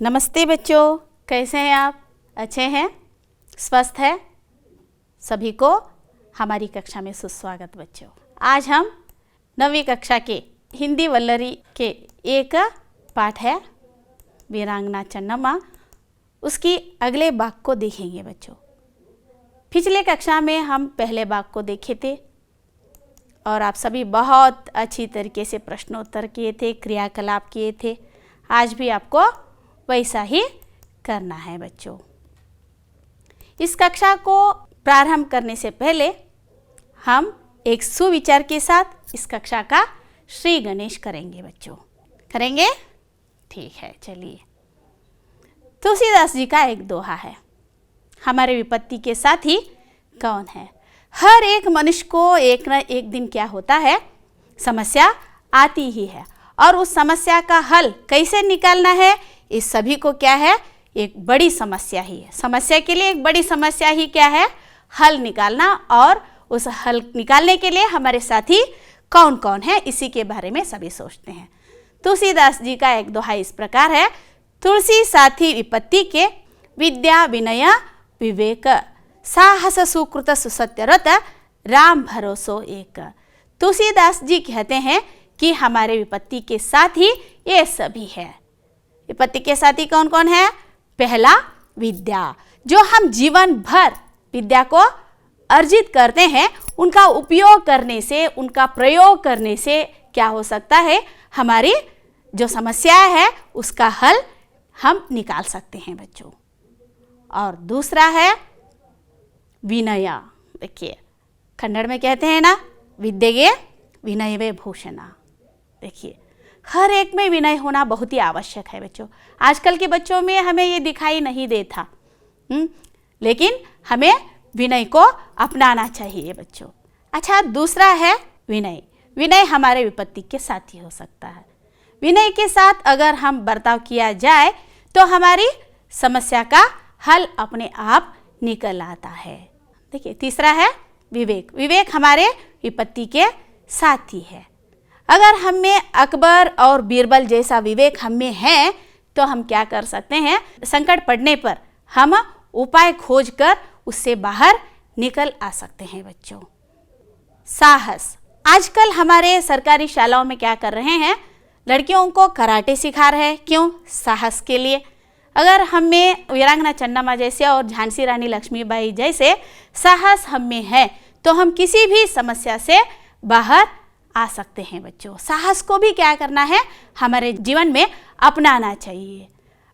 नमस्ते बच्चों, कैसे हैं आप? अच्छे हैं? स्वस्थ है? सभी को हमारी कक्षा में सुस्वागत बच्चों। आज हम 9वीं कक्षा के हिंदी वल्लरी के एक पाठ है वीरांगना चन्नम्मा, उसकी अगले भाग को देखेंगे बच्चों। पिछले कक्षा में हम पहले भाग को देखे थे और आप सभी बहुत अच्छी तरीके से प्रश्नोत्तर किए थे, क्रियाकलाप किए थे। आज भी आपको वैसा ही करना है बच्चों। इस कक्षा को प्रारंभ करने से पहले हम एक सुविचार के साथ इस कक्षा का श्री गणेश करेंगे बच्चों। करेंगे? ठीक है, चलिए। तुलसीदास जी का एक दोहा है, हमारे विपत्ति के साथी कौन है। हर एक मनुष्य को एक न एक दिन क्या होता है, समस्या आती ही है, और उस समस्या का हल कैसे निकालना है, इस सभी को क्या है, एक बड़ी समस्या ही है। समस्या के लिए एक बड़ी समस्या ही क्या है, हल निकालना। और उस हल निकालने के लिए हमारे साथी कौन कौन है, इसी के बारे में सभी सोचते हैं। तुलसीदास जी का एक दोहा इस प्रकार है, तुलसी साथी विपत्ति के, विद्या विनय विवेक, साहस सुकृत सुसत्यरत, राम भरोसो एक। तुलसीदास जी कहते हैं कि हमारे विपत्ति के साथी ये सभी है। विपत्ति के साथी कौन कौन है? पहला, विद्या। जो हम जीवन भर विद्या को अर्जित करते हैं, उनका उपयोग करने से, उनका प्रयोग करने से क्या हो सकता है, हमारी जो समस्या है उसका हल हम निकाल सकते हैं बच्चों। और दूसरा है विनय। देखिए, कन्नड़ में कहते हैं ना, विद्येगे विनयवे भूषणा। देखिए, हर एक में विनय होना बहुत ही आवश्यक है बच्चों। आजकल के बच्चों में हमें ये दिखाई नहीं देता, लेकिन हमें विनय को अपनाना चाहिए बच्चों। अच्छा, दूसरा है विनय। विनय हमारे विपत्ति के साथी हो सकता है। विनय के साथ अगर हम बर्ताव किया जाए तो हमारी समस्या का हल अपने आप निकल आता है। देखिए, तीसरा है विवेक। विवेक हमारे विपत्ति के साथी है। अगर हम में अकबर और बीरबल जैसा विवेक हम में है तो हम क्या कर सकते हैं, संकट पड़ने पर हम उपाय खोजकर उससे बाहर निकल आ सकते हैं बच्चों। साहस। आजकल हमारे सरकारी शालाओं में क्या कर रहे हैं, लड़कियों को कराटे सिखा रहे हैं। क्यों? साहस के लिए। अगर हम में वीरांगना चन्नम्मा जैसे और झांसी रानी लक्ष्मीबाई जैसे साहस हम में है तो हम किसी भी समस्या से बाहर आ सकते हैं बच्चों। साहस को भी क्या करना है, हमारे जीवन में अपनाना चाहिए।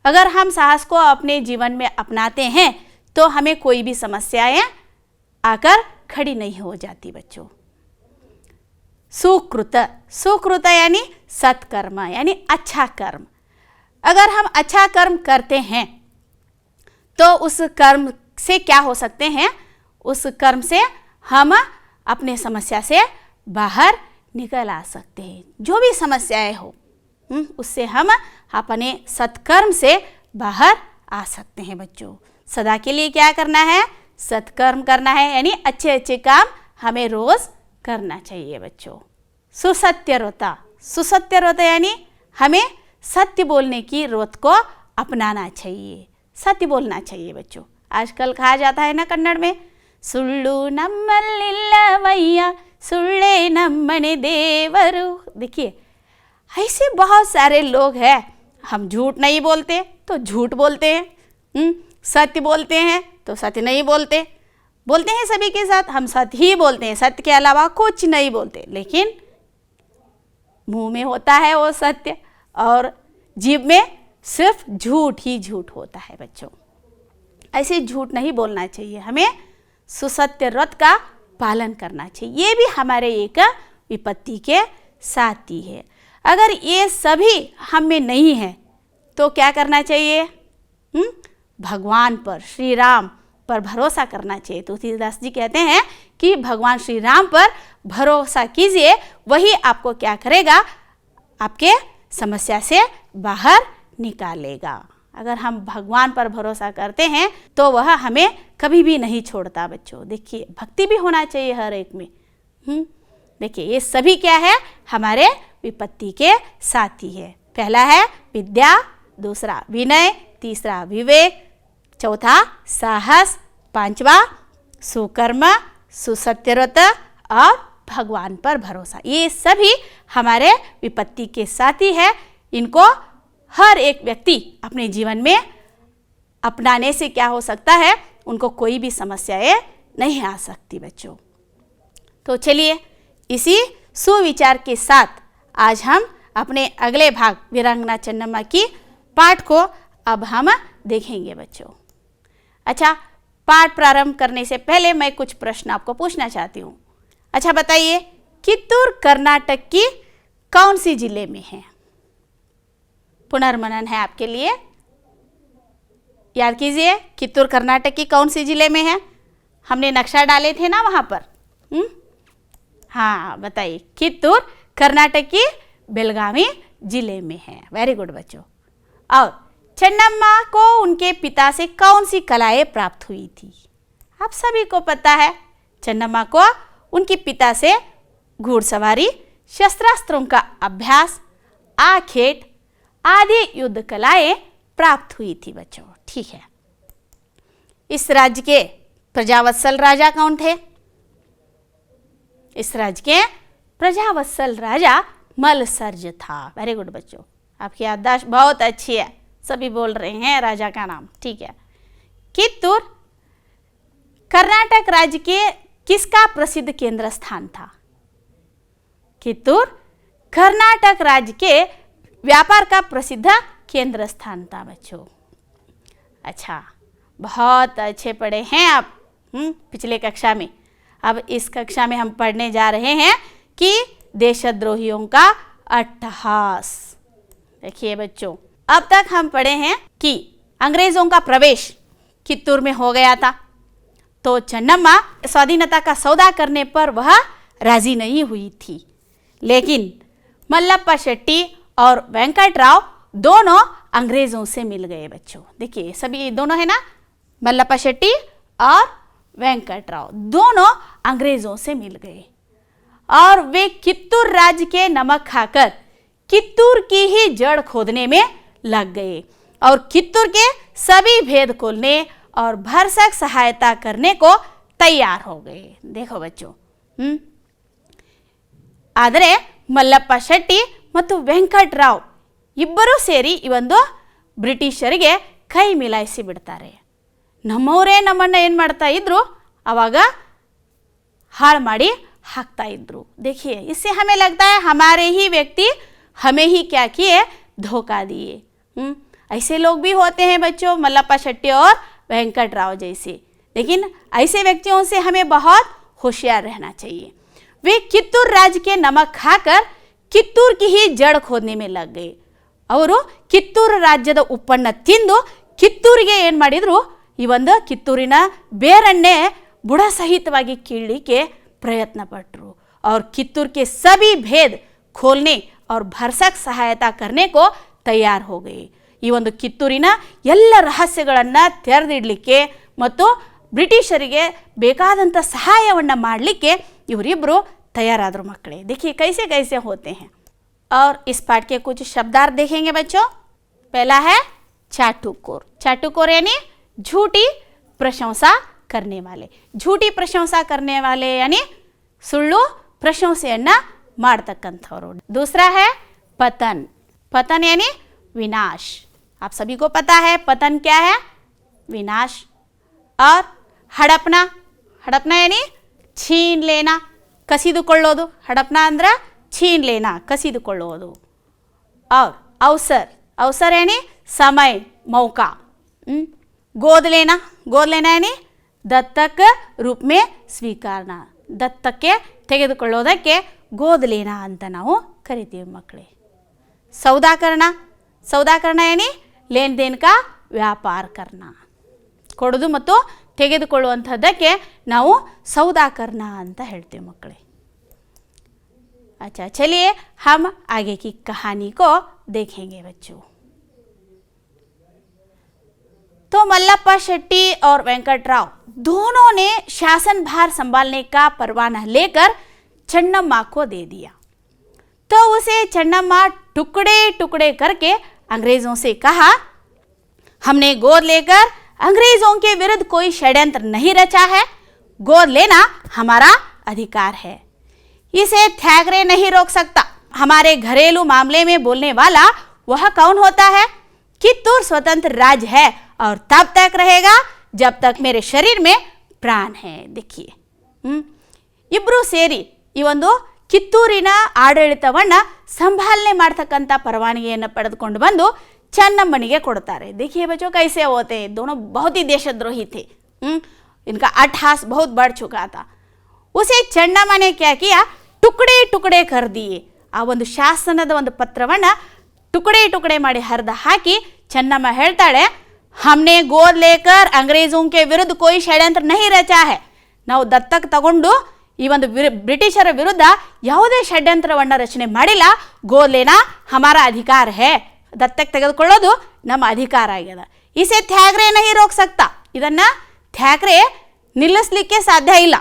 अगर हम साहस को अपने जीवन में अपनाते हैं तो हमें कोई भी समस्याएं आकर खड़ी नहीं हो जाती बच्चों। सुकृत। सुकृत यानी सत्कर्म, यानी अच्छा कर्म। अगर हम अच्छा कर्म करते हैं तो उस कर्म से क्या हो सकते हैं, उस कर्म से हम अपने समस्या से बाहर निकल आ सकते हैं। जो भी समस्याएं हो उससे हम अपने सत्कर्म से बाहर आ सकते हैं बच्चों। सदा के लिए क्या करना है, सत्कर्म करना है, यानी अच्छे अच्छे काम हमें रोज करना चाहिए बच्चों। सुसत्यरता। सुसत्यरता यानी हमें सत्य बोलने की रोत को अपनाना चाहिए। सत्य बोलना चाहिए बच्चों। आजकल कहा जाता है ना कन्नड़ में, सुल्लू नम्मलिल्लवैया सुल्ले नम्मने देवरु। देखिए, ऐसे बहुत सारे लोग हैं, हम झूठ नहीं बोलते तो झूठ बोलते हैं, सत्य बोलते हैं तो सत्य नहीं बोलते। बोलते हैं सभी के साथ, हम सत्य ही बोलते हैं, सत्य के अलावा कुछ नहीं बोलते, लेकिन मुंह में होता है वो सत्य और जीभ में सिर्फ झूठ ही झूठ होता है बच्चों। ऐसे झूठ नहीं बोलना चाहिए, हमें सुसत्य व्रत का पालन करना चाहिए। ये भी हमारे एक विपत्ति के साथी है। अगर ये सभी हम में नहीं है तो क्या करना चाहिए, भगवान पर, श्री राम पर भरोसा करना चाहिए। तुलसीदास जी कहते हैं कि भगवान श्री राम पर भरोसा कीजिए, वही आपको क्या करेगा, आपके समस्या से बाहर निकालेगा। अगर हम भगवान पर भरोसा करते हैं तो वह हमें कभी भी नहीं छोड़ता बच्चों। देखिए, भक्ति भी होना चाहिए हर एक में। देखिए, ये सभी क्या है, हमारे विपत्ति के साथी है। पहला है विद्या, दूसरा विनय, तीसरा विवेक, चौथा साहस, पांचवा सुकर्म, सुसत्यव्रत और भगवान पर भरोसा। ये सभी हमारे विपत्ति के साथी है। इनको हर एक व्यक्ति अपने जीवन में अपनाने से क्या हो सकता है, उनको कोई भी समस्याएं नहीं आ सकती बच्चों। तो चलिए इसी सुविचार के साथ आज हम अपने अगले भाग वीरांगना चन्नम्मा की पाठ को अब हम देखेंगे बच्चों। अच्छा, पाठ प्रारंभ करने से पहले मैं कुछ प्रश्न आपको पूछना चाहती हूँ। अच्छा बताइए, कित्तूर कर्नाटक की कौन सी जिले में है? पुनर्मनन है आपके लिए, याद कीजिए कित्तूर कर्नाटक की कौन सी जिले में है? हमने नक्शा डाले थे ना वहाँ पर। हाँ बताइए, कित्तूर कर्नाटक की बेलगावी जिले में है। वेरी गुड बच्चों। और चन्नम्मा को उनके पिता से कौन सी कलाएं प्राप्त हुई थी? आप सभी को पता है, चन्नम्मा को उनके पिता से घुड़सवारी, शस्त्रास्त्रों का अभ्यास, आखेट आदि युद्ध कलाएं प्राप्त हुई थी बच्चों। ठीक है, इस राज्य के प्रजावत्सल राजा कौन थे? इस राज्य के प्रजावत्सल राजा मलसर्ज था। वेरी गुड बच्चों, आपकी याददाश्त बहुत अच्छी है, सभी बोल रहे हैं राजा का नाम। ठीक है, कित्तूर कर्नाटक राज्य के किसका प्रसिद्ध केंद्र स्थान था? कित्तूर कर्नाटक राज्य के व्यापार का प्रसिद्ध केंद्र स्थान था बच्चों। अच्छा, बहुत अच्छे पढ़े हैं आप पिछले कक्षा में। अब इस कक्षा में हम पढ़ने जा रहे हैं कि देशद्रोहियों का अट्टहास। देखिए बच्चों, अब तक हम पढ़े हैं कि अंग्रेजों का प्रवेश कित्तूर में हो गया था, तो चन्नम्मा स्वाधीनता का सौदा करने पर वह राजी नहीं हुई थी। लेकिन मल्लप्पा शेट्टी और वेंकटराव दोनों अंग्रेजों से मिल गए बच्चों। देखिए सभी दोनों है ना, मल्लप्पा शेट्टी और वेंकटराव दोनों अंग्रेजों से मिल गए और वे कित्तूर राज्य के नमक खाकर कित्तूर की ही जड़ खोदने में लग गए और कित्तूर के सभी भेद खोलने और भरसक सहायता करने को तैयार हो गए। देखो बच्चों, ಆದರೆ ಮಲ್ಲಪ್ಪ ಶೆಟ್ಟಿ ಮತ್ತು ವೆಂಕಟರಾವ್ ಇಬ್ಬರೂ ಸೇರಿ ಈ ಒಂದು ಬ್ರಿಟಿಷರಿಗೆ ಕೈ ಮಿಲಾಯಿಸಿ ಬಿಡ್ತಾರೆ. ನಮ್ಮವರೇ ನಮ್ಮನ್ನು ಏನು ಮಾಡ್ತಾ ಇದ್ರು, ಆವಾಗ हाल माड़ी हाकता इद्रू। देखिए, इससे हमें लगता है हमारे ही व्यक्ति हमें ही क्या किए, धोखा दिए। ऐसे लोग भी होते हैं बच्चों, मल्लप्पा शेट्टी और वेंकटराव जैसे। लेकिन ऐसे व्यक्तियों से हमें बहुत होशियार रहना चाहिए। वे कित्तूर राज्य के नमक खाकर कित्तूर की ही जड़ खोदने में लग गए। ಅವರು ಕಿತ್ತೂರು ರಾಜ್ಯದ ಉಪ್ಪನ್ನು ತಿಂದು ಕಿತ್ತೂರಿಗೆ ಏನು ಮಾಡಿದ್ರು, ಈ ಒಂದು ಕಿತ್ತೂರಿನ ಬೇರನ್ನೇ बुढ़ा सहितವಾಗಿ ಕೀಳಲಿಕ್ಕೆ प्रयत्न पटरू और कित्तूर के सभी भेद खोलने और भरसक सहायता करने को तैयार हो गए। ಈ ಒಂದು ಕಿತ್ತೂರಿನ ಎಲ್ಲ ರಹಸ್ಯಗಳನ್ನು ತೆರೆದಿಡಲಿಕ್ಕೆ ಮತ್ತು ಬ್ರಿಟಿಷರಿಗೆ ಬೇಕಾದಂಥ ಸಹಾಯವನ್ನು ಮಾಡಲಿಕ್ಕೆ ಇವರಿಬ್ಬರು तैयाराದ್ರು मಕ್ಕಳೇ। देखिए कैसे कैसे होते हैं। और इस पाठ के कुछ शब्दार्थ देखेंगे बच्चों। पहला है चाटुकोर। चाटुकोर यानी झूठी प्रशंसा करने वाले, झूठी प्रशंसा करने वाले यानी सुಳ್ಳು प्रशंसेयನ್ನ ಮಾಡ್ತಕ್ಕಂಥವರು। दूसरा है पतन। पतन यानी विनाश। आप सभी को पता है पतन क्या है, विनाश। और हड़पना। हड़पना यानी छीन लेना, ಕಸಿದುಕೊಳ್ಳೋದು। हड़पना ಅಂದ್ರೆ छीन लेना, ಕಸಿದುಕೊಳ್ಳೋದು। और अवसर। अवसर यानी समय, मौका। गोद लेना। गोद लेना यानी दत्तक रूप में ಸ್ವೀಕಾರನಾ, ದತ್ತಕ್ಕೆ ತೆಗೆದುಕೊಳ್ಳೋದಕ್ಕೆ गोद लेना ಅಂತ ನಾವು ಕರಿತೀವಿ ಮಕ್ಕಳೇ। सौदा करना। सौदा करना यानी लेन देन का ವ್ಯಾಪಾರ करना। ಕೊಡೋದು ಮತ್ತು ತೆಗೆದುಕೊಳ್ಳುವಂಥದ್ದಕ್ಕೆ ನಾವು सौदा करना ಅಂತ ಹೇಳ್ತೀವಿ ಮಕ್ಕಳೇ। अच्छा, चलिए हम आगे की कहानी को देखेंगे बच्चों। तो मल्लप्पा शेट्टी और वेंकटराव दोनों ने शासन भार संभालने का परवाना लेकर चन्नम्मा को दे दिया। तो उसे चन्नम्मा टुकड़े टुकड़े करके अंग्रेजों से कहा, हमने गोद लेकर अंग्रेजों के विरुद्ध कोई षड्यंत्र नहीं रचा है, गोद लेना हमारा अधिकार है, इसे थैकरे नहीं रोक सकता। हमारे घरेलू मामले में बोलने वाला वह कौन होता है? कित्तूर स्वतंत्र राज्य है और तब तक रहेगा जब तक मेरे शरीर में प्राण है। देखिए, ಇಬ್ರು ಸೇರಿ ಈ ಒಂದು ಕಿತ್ತೂರಿನ ಆಡಳಿತವನ್ನ ಸಂಭಾಲನೆ ಮಾಡ್ತಕ್ಕಂಥ ಪರವಾನಗಿಯನ್ನು ಪಡೆದುಕೊಂಡು ಬಂದು ಚೆನ್ನಮ್ಮನಿಗೆ ಕೊಡ್ತಾರೆ। देखिए बच्चों कैसे होते हैं, दोनों बहुत ही देशद्रोही थे। इनका अट्ठास बहुत बढ़ चुका था। उसे ಚೆನ್ನಮ್ಮ ने क्या किया, टुकड़े टुकड़े कर दिए। ಆ ಒಂದು ಶಾಸನದ ಒಂದು ಪತ್ರವನ್ನ ಟುಕಡೆ ಟುಕಡೆ ಮಾಡಿ ಹರಿದು ಹಾಕಿ ಚೆನ್ನಮ್ಮ ಹೇಳ್ತಾಳೆ, हमने गोद लेकर अंग्रेजों के विरुद्ध कोई षड्यंत्र नहीं रचा है। ನಾವು ದತ್ತಕ್ ತಗೊಂಡು ಈ ಒಂದು ಬ್ರಿಟಿಷರ ವಿರುದ್ಧ ಯಾವುದೇ ಷಡ್ಯಂತ್ರವನ್ನು ರಚನೆ ಮಾಡಿಲ್ಲ, ಗೋಲೇನಾ ಹಮಾರ ಅಧಿಕಾರ ಹೇ, ದತ್ತಕ್ ತೆಗೆದುಕೊಳ್ಳೋದು ನಮ್ಮ ಅಧಿಕಾರ ಆಗ್ಯದ। ಇಸೆ ಥ್ಯಾಕ್ರೆ ನಹಿ ರೋಕ್ ಸಕ್ತಾ, ಇದನ್ನ ಥ್ಯಾಕ್ರೆ ನಿಲ್ಲಿಸಲಿಕ್ಕೆ ಸಾಧ್ಯ ಇಲ್ಲ।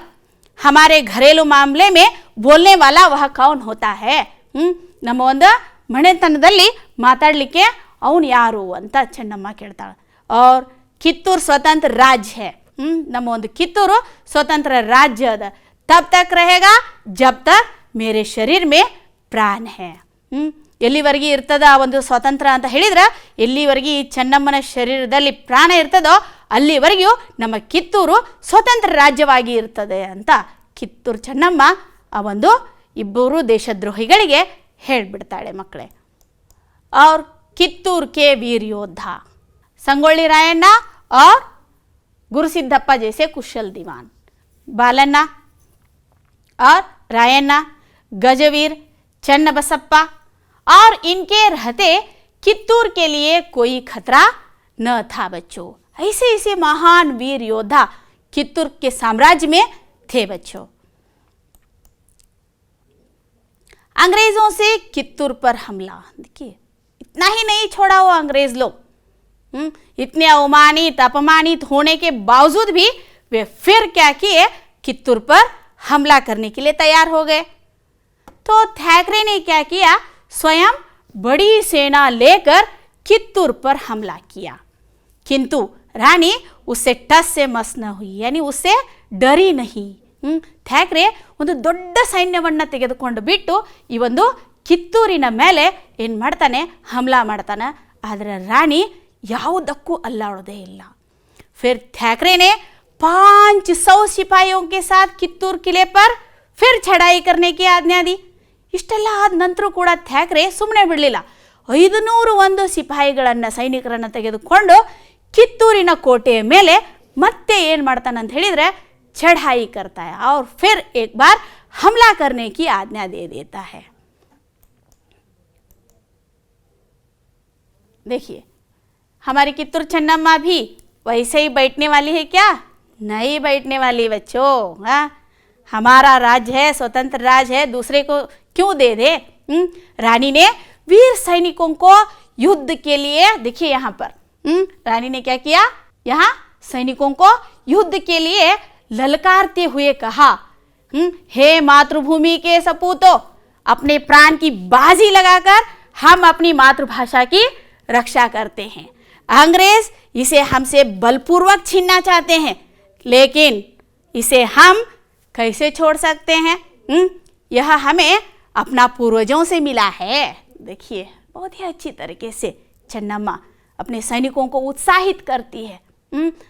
ಹಮಾರೆ ಘರೇಲು ಮಾಮಲೆ ಮೇ ಬೋಲ್ನೆ ವಾಲಾ ವಹ ಕೌನ್ ಹೋತಾ ಹೇ, ನಮ್ಮ ಒಂದು ಮನೆತನದಲ್ಲಿ ಮಾತಾಡಲಿಕ್ಕೆ ಅವನು ಯಾರು ಅಂತ ಚೆನ್ನಮ್ಮ ಕೇಳ್ತಾಳೆ। और कित्तूर स्वतंत्र राज्य है, ನಮ್ಮ ಒಂದು ಕಿತ್ತೂರು ಸ್ವತಂತ್ರ ರಾಜ್ಯ ಅದ, ತಬ್ ತಕ್ रहेगा जब तक मेरे शरीर में प्राण है। ಎಲ್ಲಿವರೆಗೆ ಇರ್ತದ ಆ ಒಂದು ಸ್ವತಂತ್ರ ಅಂತ ಹೇಳಿದ್ರೆ, ಎಲ್ಲಿವರೆಗೆ ಈ ಚೆನ್ನಮ್ಮನ ಶರೀರದಲ್ಲಿ ಪ್ರಾಣ ಇರ್ತದೋ ಅಲ್ಲಿವರೆಗೂ ನಮ್ಮ ಕಿತ್ತೂರು ಸ್ವತಂತ್ರ ರಾಜ್ಯವಾಗಿ ಇರ್ತದೆ ಅಂತ ಕಿತ್ತೂರು ಚೆನ್ನಮ್ಮ ಆ ಒಂದು ಇಬ್ಬರು ದೇಶದ್ರೋಹಿಗಳಿಗೆ ಹೇಳಿಬಿಡ್ತಾಳೆ ಮಕ್ಕಳೇ। और कित्तूर के वीर योद्धा संगोली रायण्ण और गुरुसिद्धप्पा जैसे कुशल दीवान, बालन्ना और रायण्णा, गजवीर, चन्नबसप्पा और इनके रहते कित्तूर के लिए कोई खतरा न था बच्चों। ऐसे ऐसे महान वीर योद्धा कित्तूर के साम्राज्य में थे बच्चों। अंग्रेजों से कित्तूर पर हमला, देखिए इतना ही नहीं छोड़ा वो अंग्रेज लोग, इतने अवमानित अपमानित होने के बावजूद भी वे फिर क्या किए, कित्तूर पर हमला करने के लिए तैयार हो गए। तो थैक्रे ने क्या किया, स्वयं बड़ी सेना लेकर कित्तूर पर हमला किया, किंतु रानी उससे टस से मस न हुई, यानी उससे डरी नहीं। ಥ್ಯಾಕ್ರೆ ಒಂದು ದೊಡ್ಡ ಸೈನ್ಯವನ್ನು ತೆಗೆದುಕೊಂಡು ಬಿಟ್ಟು ಈ ಒಂದು ಕಿತ್ತೂರಿನ ಮೇಲೆ ಏನು ಮಾಡ್ತಾನೆ, ಹಮ್ಲಾ ಮಾಡ್ತಾನೆ, ಆದರೆ ರಾಣಿ ಯಾವುದಕ್ಕೂ ಅಲ್ಲಾಡೋದೇ ಇಲ್ಲ। फिर थैक्रे ने 500 सिपाहियों के साथ कित्तूर किले पर फिर चढ़ाई करने की आज्ञा दी। ಇಷ್ಟೆಲ್ಲ ಆದ ನಂತರ ಕೂಡ ಥ್ಯಾಕ್ರೆ ಸುಮ್ಮನೆ ಬಿಡಲಿಲ್ಲ, 501 ಸಿಪಾಯಿಗಳನ್ನು ಸೈನಿಕರನ್ನು ತೆಗೆದುಕೊಂಡು ಕಿತ್ತೂರಿನ ಕೋಟೆಯ ಮೇಲೆ ಮತ್ತೆ ಏನು ಮಾಡ್ತಾನೆ ಅಂತ ಹೇಳಿದರೆ चढ़ाई करता है और फिर एक बार हमला करने की आज्ञा दे देता है। देखिए हमारी कित्तूर चन्नम्मा भी वैसे ही बैठने वाली है क्या? नहीं बैठने वाली बच्चों। हाँ, हमारा राज्य है, स्वतंत्र राज्य है, दूसरे को क्यों दे दे। रानी ने वीर सैनिकों को युद्ध के लिए, देखिए यहाँ पर रानी ने क्या किया, यहाँ सैनिकों को युद्ध के लिए ललकारते हुए कहा, हे मातृभूमि के सपूतों, अपने प्राण की बाजी लगाकर हम अपनी मातृभाषा की रक्षा करते हैं। अंग्रेज इसे हमसे बलपूर्वक छीनना चाहते हैं, लेकिन इसे हम कैसे छोड़ सकते हैं? यह हमें अपना पूर्वजों से मिला है। देखिए बहुत ही अच्छी तरीके से ಚೆನ್ನಮ್ಮ अपने सैनिकों को उत्साहित करती है,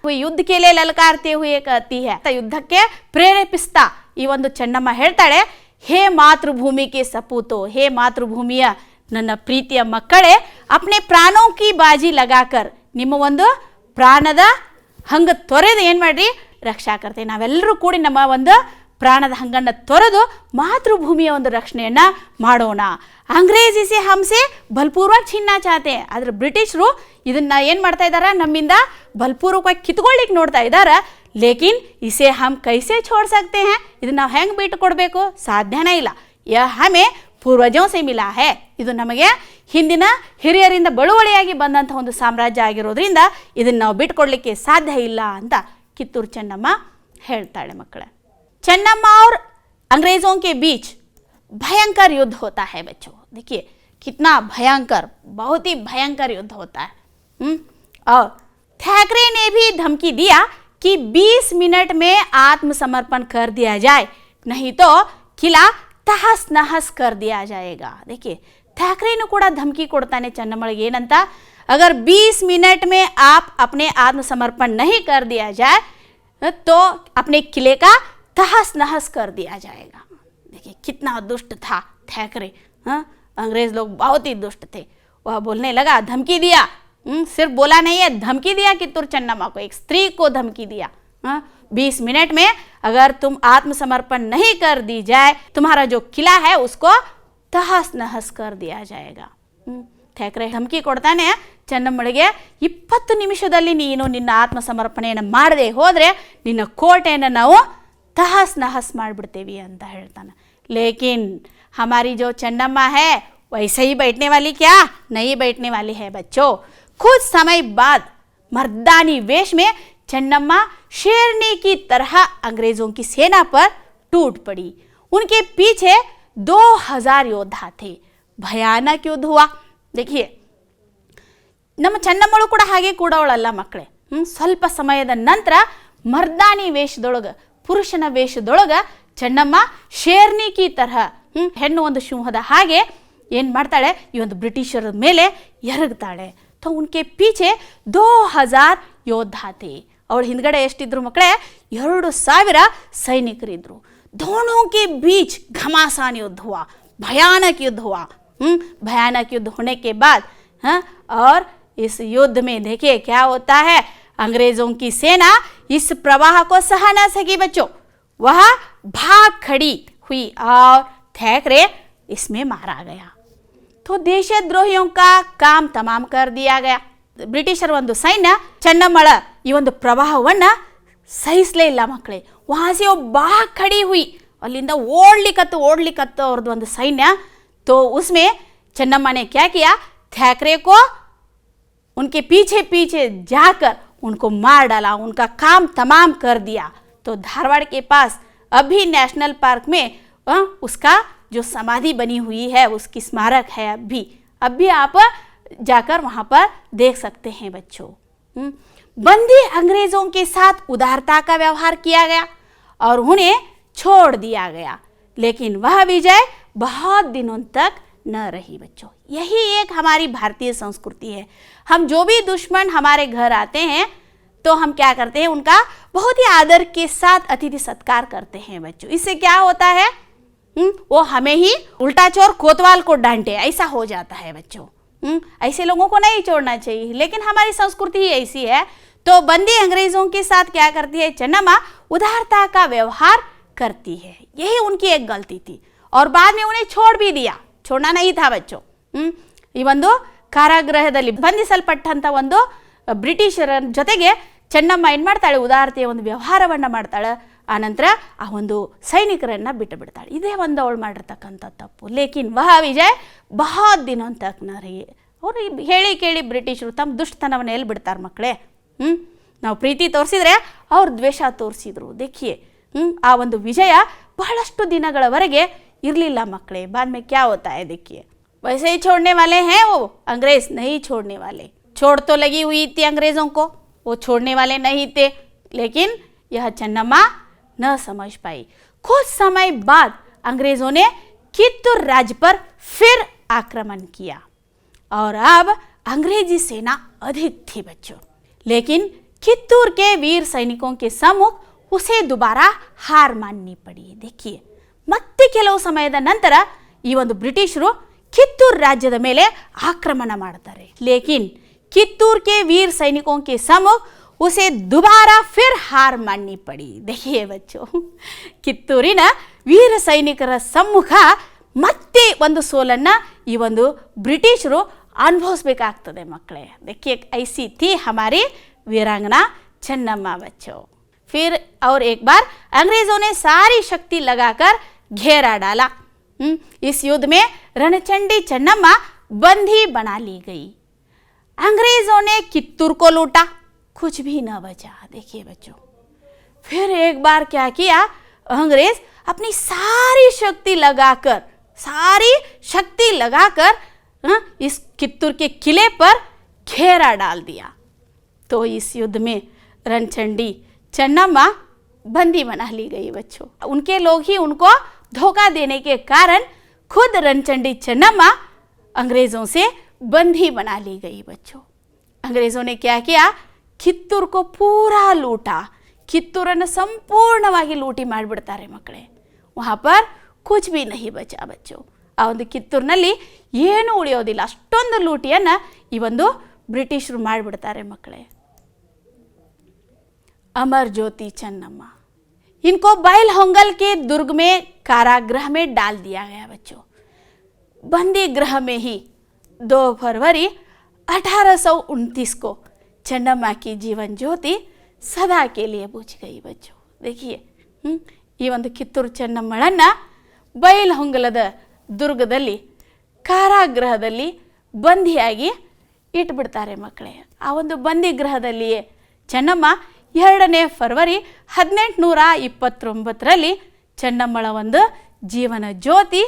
वो युद्ध के लिए ललकारते हुए कहती है, ಯುದ್ಧಕ್ಕೆ ಪ್ರೇರೇಪಿಸ್ತಾ ಈ ಒಂದು ಚೆನ್ನಮ್ಮ ಹೇಳ್ತಾಳೆ, ಹೇ ಮಾತೃಭೂಮಿಗೆ ಸಪೂತೋ, ಹೇ ಮಾತೃಭೂಮಿಯ ನನ್ನ ಪ್ರೀತಿಯ ಮಕ್ಕಳೇ, अपने प्राणों की बाजी लगाकर, ನಿಮ್ಮ ಒಂದು ಪ್ರಾಣದ ಹಂಗ ತೊರೆದು ಏನು ಮಾಡ್ರಿ, ರಕ್ಷಾ ಕರ್ತೇವೆ, ನಾವೆಲ್ಲರೂ ಕೂಡಿ ನಮ್ಮ ಒಂದು ಪ್ರಾಣದ ಹಂಗನ್ನು ತೊರೆದು ಮಾತೃಭೂಮಿಯ ಒಂದು ರಕ್ಷಣೆಯನ್ನು ಮಾಡೋಣ। ಅಂಗ್ರೇಜ್ ಇಸೆ ಹಮ್ಸೆ ಬಲಪೂರ್ವಕ ಛೀನ್ನ ಚಾತೆ, ಆದರೆ ಬ್ರಿಟಿಷರು ಇದನ್ನ ಏನು ಮಾಡ್ತಾ ಇದ್ದಾರೆ, ನಮ್ಮಿಂದ ಬಲಪೂರ್ವಕವಾಗಿ ಕಿತ್ಕೊಳ್ಳಿಕ್ಕೆ ನೋಡ್ತಾ ಇದ್ದಾರೆ। ಲೇಕಿನ್ ಇಸೆ ಹಮ್ ಕೈಸೆ ಛೋಡ್ ಸಕ್ತೆ ಹೈ, ಇದನ್ನ ನಾವು ಹೆಂಗೆ ಬಿಟ್ಟು ಕೊಡಬೇಕು, ಸಾಧ್ಯನೇ ಇಲ್ಲ। ಯಹ ಹಮೆ ಪೂರ್ವಜೋ ಸೆ ಮಿಲಾ ಹೈ, ಇದು ನಮಗೆ ಹಿಂದಿನ ಹಿರಿಯರಿಂದ ಬಳುವಳಿಯಾಗಿ ಬಂದಂಥ ಒಂದು ಸಾಮ್ರಾಜ್ಯ ಆಗಿರೋದ್ರಿಂದ ಇದನ್ನು ನಾವು ಬಿಟ್ಕೊಡ್ಲಿಕ್ಕೆ ಸಾಧ್ಯ ಇಲ್ಲ ಅಂತ ಕಿತ್ತೂರು ಚೆನ್ನಮ್ಮ ಹೇಳ್ತಾಳೆ ಮಕ್ಕಳೇ। ಚೆನ್ನಮ್ಮ और अंग्रेज़ों के बीच भयंकर युद्ध होता है बच्चों। देखिए कितना भयंकर, बहुत ही भयंकर युद्ध होता है। और थैकरे ने भी धमकी दिया कि 20 मिनट में आत्मसमर्पण कर दिया जाए, नहीं तो किला तहस नहस कर दिया जाएगा। देखिए थैकरेನು ಕೂಡ ಧಮಕಿ ಕೊಡ್ತಾನೆ ಚೆನ್ನಮ್ಮಳಿಗೆ ಏನಂತ, अगर 20 मिनट में आप अपने आत्मसमर्पण नहीं कर दिया जाए तो अपने किले का तहस नहस कर दिया जाएगा। देखिए कितना दुष्ट था थैकरे। अंग्रेज लोग बहुत ही दुष्ट थे। वह बोलने लगा, धमकी दिया, सिर्फ बोला नहीं है, धमकी दिया कित्तूर चन्नम्मा को, एक स्त्री को धमकी दिया। 20 मिनट में अगर तुम आत्मसमर्पण नहीं कर दी जाए, तुम्हारा जो किला है उसको तहस नहस कर दिया जाएगा। ಥ್ಯಾಕ್ರೆ ಧಮಕಿ ಕೊಡ್ತಾನೆ ಚೆನ್ನಮ್ಮಳಿಗೆ, 20 ನಿಮಿಷದಲ್ಲಿ ನೀನು ನಿನ್ನ ಆತ್ಮಸಮರ್ಪಣೆಯನ್ನು ಮಾಡದೆ ಹೋದರೆ ನಿನ್ನ ಕೋಟೆಯನ್ನು ನಾವು तहस नहस ಮಾಡಿಬಿಡ್ತೇವೆ ಅಂತ ಹೇಳ್ತಾನೆ। लेकिन हमारी जो चन्नम्मा है वैसे ही बैठने वाली क्या नहीं बैठने वाली है बच्चों। कुछ समय बाद मर्दानी वेश में चन्नम्मा शेरनी की तरह अंग्रेजों की सेना पर टूट पड़ी। उनके पीछे 2000 योद्धा थे। भयानक युद्ध हुआ। देखिए ನಮ್ಮ ಚೆನ್ನಮ್ಮಳು ಕೂಡ ಹಾಗೆ ಕೂಡವಳಲ್ಲ ಮಕ್ಕಳೇ। ಸ್ವಲ್ಪ ಸಮಯದ ನಂತರ ಮರ್ದಾನಿ ವೇಷದೊಳಗೆ, ಪುರುಷನ ವೇಷದೊಳಗೆ ಚೆನ್ನಮ್ಮ ಶೇರ್ನಿ ಕಿ ತರಹ, ಹೆಣ್ಣು ಒಂದು ಸಿಂಹದ ಹಾಗೆ ಏನು ಮಾಡ್ತಾಳೆ, ಈ ಒಂದು ಬ್ರಿಟಿಷರ ಮೇಲೆ ಎರಗ್ತಾಳೆ। तो उनके पीछे 2000 योद्धा थे। ಅವಳ ಹಿಂದ್ಗಡೆ ಎಷ್ಟಿದ್ರು ಮಕ್ಕಳೇ, 2000 ಸೈನಿಕರಿದ್ರು। दोनों के बीच घमासान युद्ध हुआ, भयानक युद्ध हुआ। भयानक युद्ध होने के बाद और इस युद्ध में देखिए क्या होता है, अंग्रेजों की सेना इस प्रवाह को सह न सकी बच्चों, वह भाग खड़ी हुई और थैकरे इसमें मारा गया। तो देशद्रोहियों का काम तमाम कर दिया गया। ಬ್ರಿಟಿಷರ ಒಂದು ಸೈನ್ಯ ಚೆನ್ನಮ್ಮಳ ಈ ಒಂದು ಪ್ರವಾಹವನ್ನು ಸಹಿಸಲೇ ಇಲ್ಲ ಮಕ್ಕಳೇ। वहाँ से वो भाग खड़ी हुई, अलिंदा ओढ़लिकत्तो ಅವ್ರದ್ದು ಒಂದು सैन्य। तो उसमें चन्नम्मा ने क्या किया, थैकरे को उनके पीछे पीछे जाकर उनको मार डाला, उनका काम तमाम कर दिया। तो धारवाड़ के पास अभी नेशनल पार्क में उसका जो समाधि बनी हुई है, उसकी स्मारक है। अभी आप जाकर वहाँ पर देख सकते हैं बच्चों। बंदी अंग्रेजों के साथ उदारता का व्यवहार किया गया और उन्हें छोड़ दिया गया, लेकिन वह विजय बहुत दिनों तक न रही बच्चों। यही एक हमारी भारतीय संस्कृति है। हम जो भी दुश्मन हमारे घर आते हैं तो हम क्या करते हैं, उनका बहुत ही आदर के साथ अतिथि सत्कार करते हैं बच्चों। इससे क्या होता है, वो हमें ही उल्टा चोर कोतवाल को डांटे, ऐसा हो जाता है बच्चों। ऐसे लोगों को नहीं छोड़ना चाहिए, लेकिन हमारी संस्कृति ही ऐसी है। तो बंदी अंग्रेजों के साथ क्या करती है, चन्नम्मा उदारता का व्यवहार करती है। यही उनकी एक गलती थी और बाद में उन्हें छोड़ भी दिया, छोड़ना नहीं था बच्चों। ಈ ಒಂದು ಕಾರಾಗೃಹದಲ್ಲಿ ಬಂಧಿಸಲ್ಪಟ್ಟಂಥ ಒಂದು ಬ್ರಿಟಿಷರ ಜೊತೆಗೆ ಚೆನ್ನಮ್ಮ ಏನು ಮಾಡ್ತಾಳೆ, ಉದಾರತೆಯ ಒಂದು ವ್ಯವಹಾರವನ್ನು ಮಾಡ್ತಾಳೆ। ಆನಂತರ ಆ ಒಂದು ಸೈನಿಕರನ್ನು ಬಿಟ್ಟು ಬಿಡ್ತಾಳೆ। ಇದೇ ಒಂದು ಅವಳು ಮಾಡಿರ್ತಕ್ಕಂಥ ತಪ್ಪು। ಲೇಕಿನ್ ವಹ ವಿಜಯ್ ಬಹುತ್ ದಿನೋं तक न रही। ಅವರು ಹೇಳಿ ಕೇಳಿ ಬ್ರಿಟಿಷರು ತಮ್ಮ ದುಷ್ಟತನವನ್ನು ಎಲ್ಲಿ ಬಿಡ್ತಾರೆ ಮಕ್ಕಳೇ। ನಾವು ಪ್ರೀತಿ ತೋರಿಸಿದ್ರೆ ಅವ್ರು ದ್ವೇಷ ತೋರಿಸಿದ್ರು। देखिए ಆ ಒಂದು ವಿಜಯ ಬಹಳಷ್ಟು ದಿನಗಳವರೆಗೆ ಇರಲಿಲ್ಲ ಮಕ್ಕಳೇ। बाद में क्या होता है देखिए, वैसे ही छोड़ने वाले हैं वो अंग्रेज, नहीं छोड़ने वाले। छोड़ तो लगी हुई थी अंग्रेजों को, वो छोड़ने वाले नहीं थे, लेकिन यह चन्नम्मा न समझ पाई। कुछ समय बाद अंग्रेजों ने कित्तूर राज्य पर फिर आक्रमण किया और अब अंग्रेजी सेना अधिक थी बच्चों। लेकिन कित्तूर के वीर सैनिकों के सम्मुख उसे दोबारा हार माननी पड़ी। देखिए ಮತ್ತೆ ಕೆಲವು ಸಮಯದ ನಂತರ ಈ ಒಂದು ಬ್ರಿಟಿಷರು ಕಿತ್ತೂರು ರಾಜ್ಯದ ಮೇಲೆ ಆಕ್ರಮಣ ಮಾಡ್ತಾರೆ। लेकिन कित्तूर के वीर सैनिकों के सम्मुख उसे दोबारा फिर हार माननी पड़ी। देखिए बच्चों, ಕಿತ್ತೂರಿನ ವೀರ ಸೈನಿಕರ ಸಮ್ಮುಖ ಮತ್ತೆ ಒಂದು ಸೋಲನ್ನು ಈ ಒಂದು ಬ್ರಿಟಿಷರು ಅನುಭವಿಸಬೇಕಾಗ್ತದೆ ಮಕ್ಕಳೇ। देखिए ऐसी थी हमारी वीरांगना चन्नम्मा बच्चों। फिर और एक बार अंग्रेजों ने सारी शक्ति लगाकर घेरा डाला। इस युद्ध में रणचंडी चन्नम्मा बंदी बना ली गई। अंग्रेजों ने कित्तूर को लूटा, कुछ भी न बचा। देखिए बच्चों, फिर एक बार क्या किया, अंग्रेज अपनी सारी शक्ति लगाकर इस कित्तूर के किले पर घेरा डाल दिया। तो इस युद्ध में रणचंडी चन्नम्मा बंदी बना ली गई बच्चों। उनके लोग ही उनको धोखा देने के कारण खुद रणचंडी चन्नम्मा अंग्रेजों से बंदी बना ली गई बच्चों। अंग्रेजों ने क्या किया, ಕಿತ್ತೂರ್ को पूरा लूटा। ಕಿತ್ತೂರನ್ನು ಸಂಪೂರ್ಣವಾಗಿ ಲೂಟಿ ಮಾಡಿಬಿಡ್ತಾರೆ ಮಕ್ಕಳೇ। वहाँ पर कुछ भी नहीं बचा बच्चों। ಆ ಒಂದು ಕಿತ್ತೂರಿನಲ್ಲಿ ಏನು ಉಳಿಯೋದಿಲ್ಲ, ಅಷ್ಟೊಂದು ಲೂಟಿಯನ್ನು ಈ ಒಂದು ಬ್ರಿಟಿಷರು ಮಾಡಿಬಿಡ್ತಾರೆ ಮಕ್ಕಳೇ। अमर ज्योति चन्नम्मा, इनको बैलहोंगल के दुर्ग में कारागृह में डाल दिया गया बच्चों। बंदी गृह में ही 2 फरवरी 1829 को चन्नम्मा की जीवन ज्योति सदा के लिए बुझ गई बच्चों। देखिए ಈ ಒಂದು ಕಿತ್ತೂರು ಚೆನ್ನಮ್ಮಳನ್ನ ಬೈಲಹೊಂಗಲದ ದುರ್ಗದಲ್ಲಿ ಕಾರಾಗೃಹದಲ್ಲಿ ಬಂದಿಯಾಗಿ ಇಟ್ಬಿಡ್ತಾರೆ ಮಕ್ಕಳೇ। ಆ ಒಂದು ಬಂದಿ ಗೃಹದಲ್ಲಿಯೇ ಚೆನ್ನಮ್ಮ 2ನೇ ಫೆಬ್ರವರಿ 1829ರಲ್ಲಿ ಚೆನ್ನಮ್ಮಳ ಒಂದು ಜೀವನ ಜ್ಯೋತಿ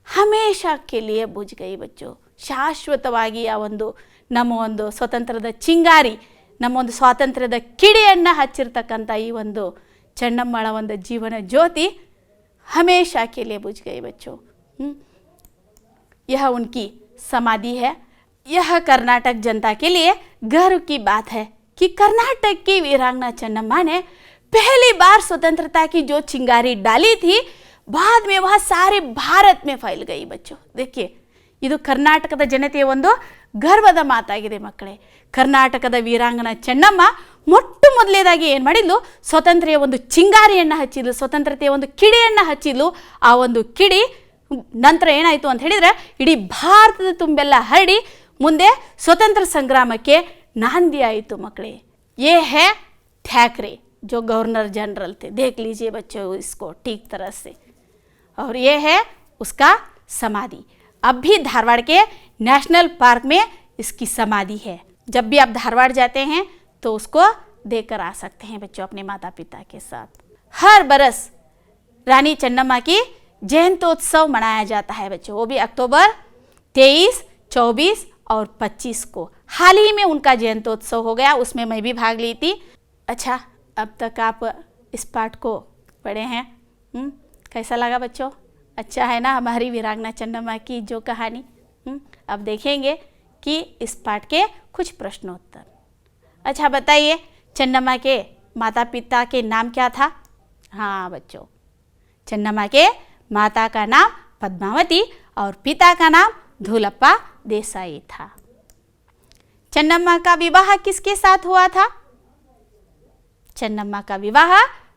ಹಮೇಶಾ के लिए बुझ गई बच्चों। ಶಾಶ್ವತವಾಗಿ ಆ ಒಂದು ನಮ್ಮ ಒಂದು ಸ್ವತಂತ್ರದ ಚಿಂಗಾರಿ, ನಮ್ಮ ಒಂದು ಸ್ವಾತಂತ್ರ್ಯದ ಕಿಡಿಯನ್ನು ಹಚ್ಚಿರ್ತಕ್ಕಂಥ ಈ ಒಂದು ಚೆನ್ನಮ್ಮಳ ಒಂದು ಜೀವನ ಜ್ಯೋತಿ हमेशा के लिए बुझ गई बच्चों। यह उनकी समाधि है। यह कर्नाटक जनता के लिए गर्व की बात है कि कर्नाटक की वीरांगना चन्नम्मा ने पहली बार स्वतंत्रता की जो चिंगारी डाली थी, बाद में वह सारे भारत में फैल गई बच्चों। देखिए, ಇದು ಕರ್ನಾಟಕದ ಜನತೆಯ ಒಂದು ಗರ್ವದ ಮಾತಾಗಿದೆ ಮಕ್ಕಳೇ। ಕರ್ನಾಟಕದ ವೀರಾಂಗನ ಚೆನ್ನಮ್ಮ ಮೊಟ್ಟ ಮೊದಲೇದಾಗಿ ಏನು ಮಾಡಿದ್ಲು, ಸ್ವತಂತ್ರ್ಯ ಒಂದು ಚಿಂಗಾರಿಯನ್ನು ಹಚ್ಚಿದ್ಲು, ಸ್ವತಂತ್ರತೆಯ ಒಂದು ಕಿಡಿಯನ್ನು ಹಚ್ಚಿದ್ಲು। ಆ ಒಂದು ಕಿಡಿ ನಂತರ ಏನಾಯಿತು ಅಂತ ಹೇಳಿದರೆ ಇಡೀ ಭಾರತದ ತುಂಬೆಲ್ಲ ಹರಡಿ ಮುಂದೆ ಸ್ವತಂತ್ರ ಸಂಗ್ರಾಮಕ್ಕೆ नांदी आಯಿತು मकड़े। ये है ठाकरे जो गवर्नर जनरल थे, देख लीजिए बच्चों इसको ठीक तरह से। और ये है उसका समाधि। अब भी धारवाड़ के नेशनल पार्क में इसकी समाधि है। जब भी आप धारवाड़ जाते हैं तो उसको देखकर आ सकते हैं बच्चों अपने माता पिता के साथ। हर बरस रानी चन्नम्मा की जयंत्योत्सव मनाया जाता है बच्चों, वो भी अक्टूबर 23, 24 और 25 को। हाल ही में उनका जयंत्योत्सव हो गया, उसमें मैं भी भाग ली थी। अच्छा, अब तक आप इस पाठ को पढ़े हैं, कैसा लगा बच्चों? अच्छा है ना हमारी वीरांगना चन्नम्मा की जो कहानी। अब देखेंगे कि इस पाठ के कुछ प्रश्नोत्तर। अच्छा बताइए, चन्नम्मा के माता पिता के नाम क्या था? हाँ बच्चों, चन्नम्मा के माता का नाम पद्मावती और पिता का नाम धूलप्पा देसाई था। चन्नम्मा का विवाह किसके साथ हुआ था? चन्नम्मा का विवाह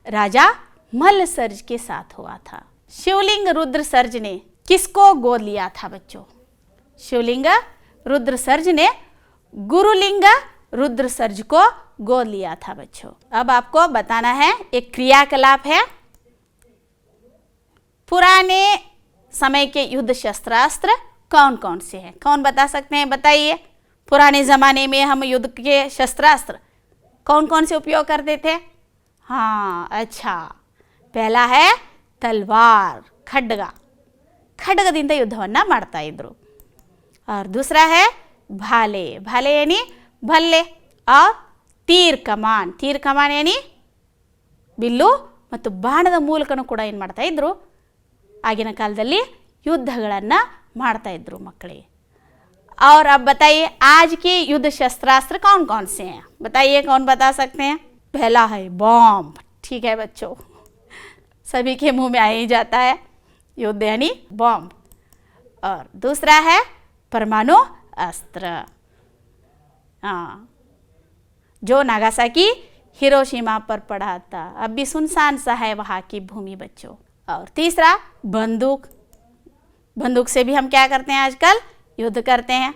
राजा मल्लसर्ज के साथ हुआ था। शिवलिंग रुद्रसर्ज ने किसको गोद लिया था बच्चों? शिवलिंग रुद्रसर्ज ने गुरुलिंग रुद्रसर्ज को गोद लिया था बच्चों। अब आपको बताना है, एक क्रियाकलाप है। पुराने समय के युद्ध शस्त्रास्त्र कौन कौन से हैं? कौन बता सकते हैं? बताइए। पुराने ज़माने में हम युद्ध के शस्त्रास्त्र कौन कौन से उपयोग करते थे? हाँ अच्छा, पहला है तलवार, खड्ग, खड्गದಿಂದ ಯುದ್ಧವನ್ನು ಮಾಡ್ತಾ ಇದ್ರು। और दूसरा है भाले, भाले यानी भल्ले, और तीर कमान, तीर कमान यानी ಬಿಲ್ಲು ಮತ್ತು ಬಾಣದ ಮೂಲಕನೂ ಕೂಡ ಏನು ಮಾಡ್ತಾ ಇದ್ರು, ಆಗಿನ ಕಾಲದಲ್ಲಿ ಯುದ್ಧಗಳನ್ನು ಮಾಡ್ತಾ ಇದ್ರು ಮಕ್ಕಳೇ। और अब बताइए, आज के युद्ध शस्त्रास्त्र कौन कौन से हैं? बताइए, कौन बता सकते हैं? पहला है बॉम्ब, ठीक है बच्चों, सभी के मुंह में आ ही जाता है, युद्ध यानी बॉम्ब। और दूसरा है परमाणु अस्त्र, हाँ, जो नागासाकी हिरोशिमा पर पड़ा था, अब भी सुनसान सा है वहाँ की भूमि बच्चों। और तीसरा बंदूक, बंदूक से भी हम क्या करते हैं आजकल, युद्ध करते हैं।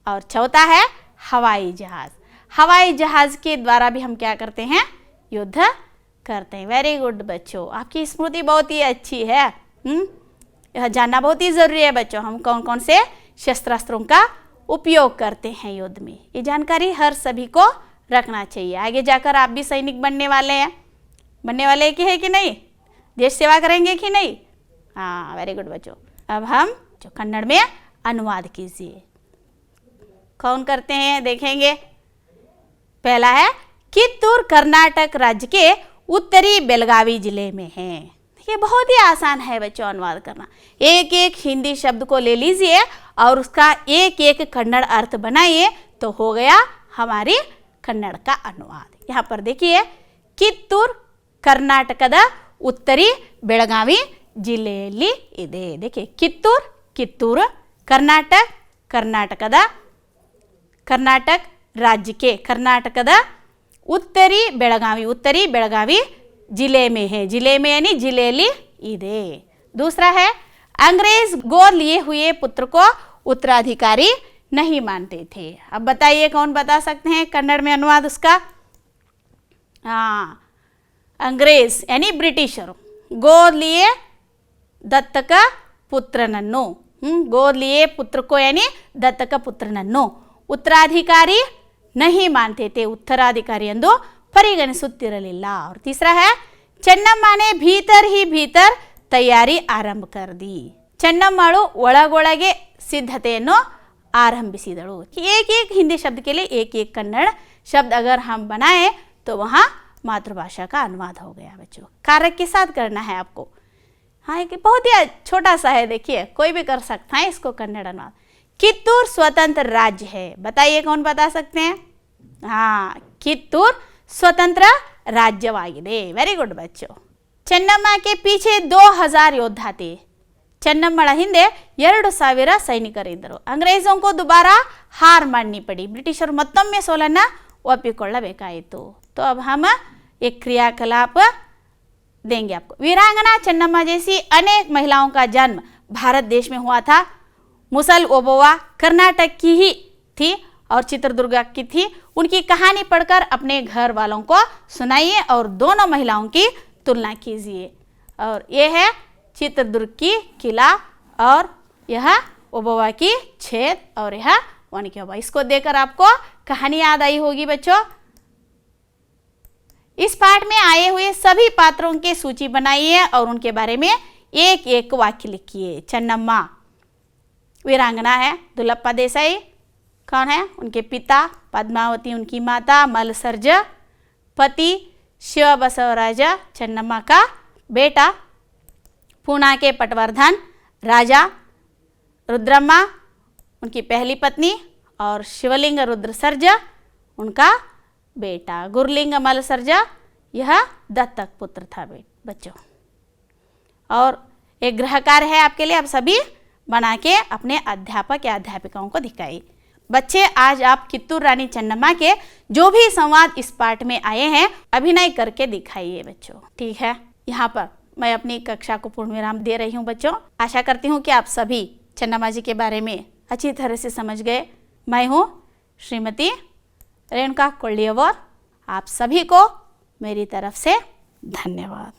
और चौथा है हवाई जहाज़, हवाई जहाज़ के द्वारा भी हम क्या करते हैं, युद्ध करते हैं। वेरी गुड बच्चों, आपकी स्मृति बहुत ही अच्छी है। यह जानना बहुत ही ज़रूरी है बच्चों, हम कौन कौन से शस्त्रास्त्रों का उपयोग करते हैं युद्ध में। ये जानकारी हर सभी को रखना चाहिए। आगे जाकर आप भी सैनिक बनने वाले हैं, बनने वाले कि है कि नहीं, देश सेवा करेंगे कि नहीं? हाँ वेरी गुड बच्चों। अब हम जो कन्नड़ में अनुवाद कीजिए। कौन करते हैं देखेंगे। पहला है कित्तूर कर्नाटक राज्य के उत्तरी बेलगावी जिले में है। ये बहुत ही आसान है बच्चों अनुवाद करना। एक एक हिंदी शब्द को ले लीजिए और उसका एक एक कन्नड़ अर्थ बनाइए तो हो गया हमारी कन्नड़ का अनुवाद। यहाँ पर देखिए कित्तूर कर्नाटकದ उत्तरी ಬೆಳಗಾವಿ ಜಿಲ್ಲೆಯಲ್ಲಿ ಇದೆ। देखिए कित्तूर कर्नाटकದ कर्नाटक राज्य के कर्नाटकದ उत्तरी बेळगावी जिले में है। जिले में यानी जिलेली इदे। दूसरा है अंग्रेज गोद लिए हुए पुत्र को उत्तराधिकारी नहीं मानते थे। अब बताइए कौन बता सकते हैं कन्नड़ में अनुवाद उसका। हाँ, अंग्रेज यानी ब्रिटिशर गोद लिए दत्तक पुत्रनन्नु, गोद लिए पुत्र को यानी दत्तक पुत्रनन्नु उत्तराधिकारी नहीं मानते थे, उत्तराधिकारी ಎಂದು ಪರಿಗಣಿಸುತ್ತಿರಲಿಲ್ಲ। और तीसरा है ಚೆನ್ನಮ್ಮ ने भीतर ही भीतर तैयारी आरंभ कर दी। ಚೆನ್ನಮ್ಮಳು ಒಳಗೊಳಗೆ ಸಿದ್ಧತೆಯನ್ನು आरंभिಸಿदಳು। एक एक हिंदी शब्द के लिए एक एक कन्नड़ शब्द अगर हम बनाए तो वहाँ मातृभाषा का अनुवाद हो गया बच्चों। कारक के साथ करना है आपको। हाँ, एक बहुत ही छोटा सा है, देखिए कोई भी कर सकता है इसको कन्नड़ अनुवाद। कित्तूर स्वतंत्र राज्य है, बताइए कौन बता सकते हैं। हाँ, कित्तूर स्वतंत्र राज्यवाಗಿದೆ। वेरी गुड बच्चों। ಚೆನ್ನಮ್ಮ के पीछे 2000 योद्धा थे। ಚೆನ್ನಮ್ಮಳ ಹಿಂದೆ 2000 ಸೈನಿಕರಿದ್ದರು। अंग्रेजों को दोबारा हार माननी पड़ी, ब्रिटिशರು ಮತ್ತೊಮ್ಮೆ ಸೋಲನ್ನು ಒಪ್ಪಿಕೊಳ್ಳಬೇಕಾಯಿತು। तो अब हम एक क्रियाकलाप देंगे आपको। वीरांगना ಚೆನ್ನಮ್ಮ जैसी अनेक महिलाओं का जन्म भारत देश में हुआ था। मुसल ओबव्वा कर्नाटक की ही थी और चित्रदुर्ग की थी। उनकी कहानी पढ़कर अपने घर वालों को सुनाइए और दोनों महिलाओं की तुलना कीजिए। और ये है चित्रदुर्ग की किला और यह ओबव्वा की छेद और यह वानिकी ओबव्वा। इसको देखकर आपको कहानी याद आई होगी बच्चों। इस पाठ में आए हुए सभी पात्रों की सूची बनाइए और उनके बारे में एक एक वाक्य लिखिए। ಚೆನ್ನಮ್ಮ वीरांगना है। दुलप्पा देसाई कौन है, उनके पिता। पद्मावती उनकी माता। मलसर्ज पति। शिव बसवराज ಚೆನ್ನಮ್ಮ का बेटा। पूना के पटवर्धन राजा। रुद्रम्मा उनकी पहली पत्नी और शिवलिंग रुद्रसर्ज उनका बेटा। गुरलिंग मलसर्ज यह दत्तक पुत्र था बच्चों। और एक गृह कार्य है आपके लिए, आप सभी बना के अपने अध्यापक या अध्यापिकाओं को दिखाइए। बच्चे आज आप कित्तूर रानी ಚೆನ್ನಮ್ಮ के जो भी संवाद इस पाठ में आए हैं अभिनय करके दिखाइए बच्चों। ठीक है, यहाँ पर मैं अपनी कक्षा को पूर्ण विराम दे रही हूँ बच्चों। आशा करती हूँ कि आप सभी ಚೆನ್ನಮ್ಮ जी के बारे में अच्छी तरह से समझ गए। मैं हूँ श्रीमती रेणुका कोल्लियवर। आप सभी को मेरी तरफ से धन्यवाद।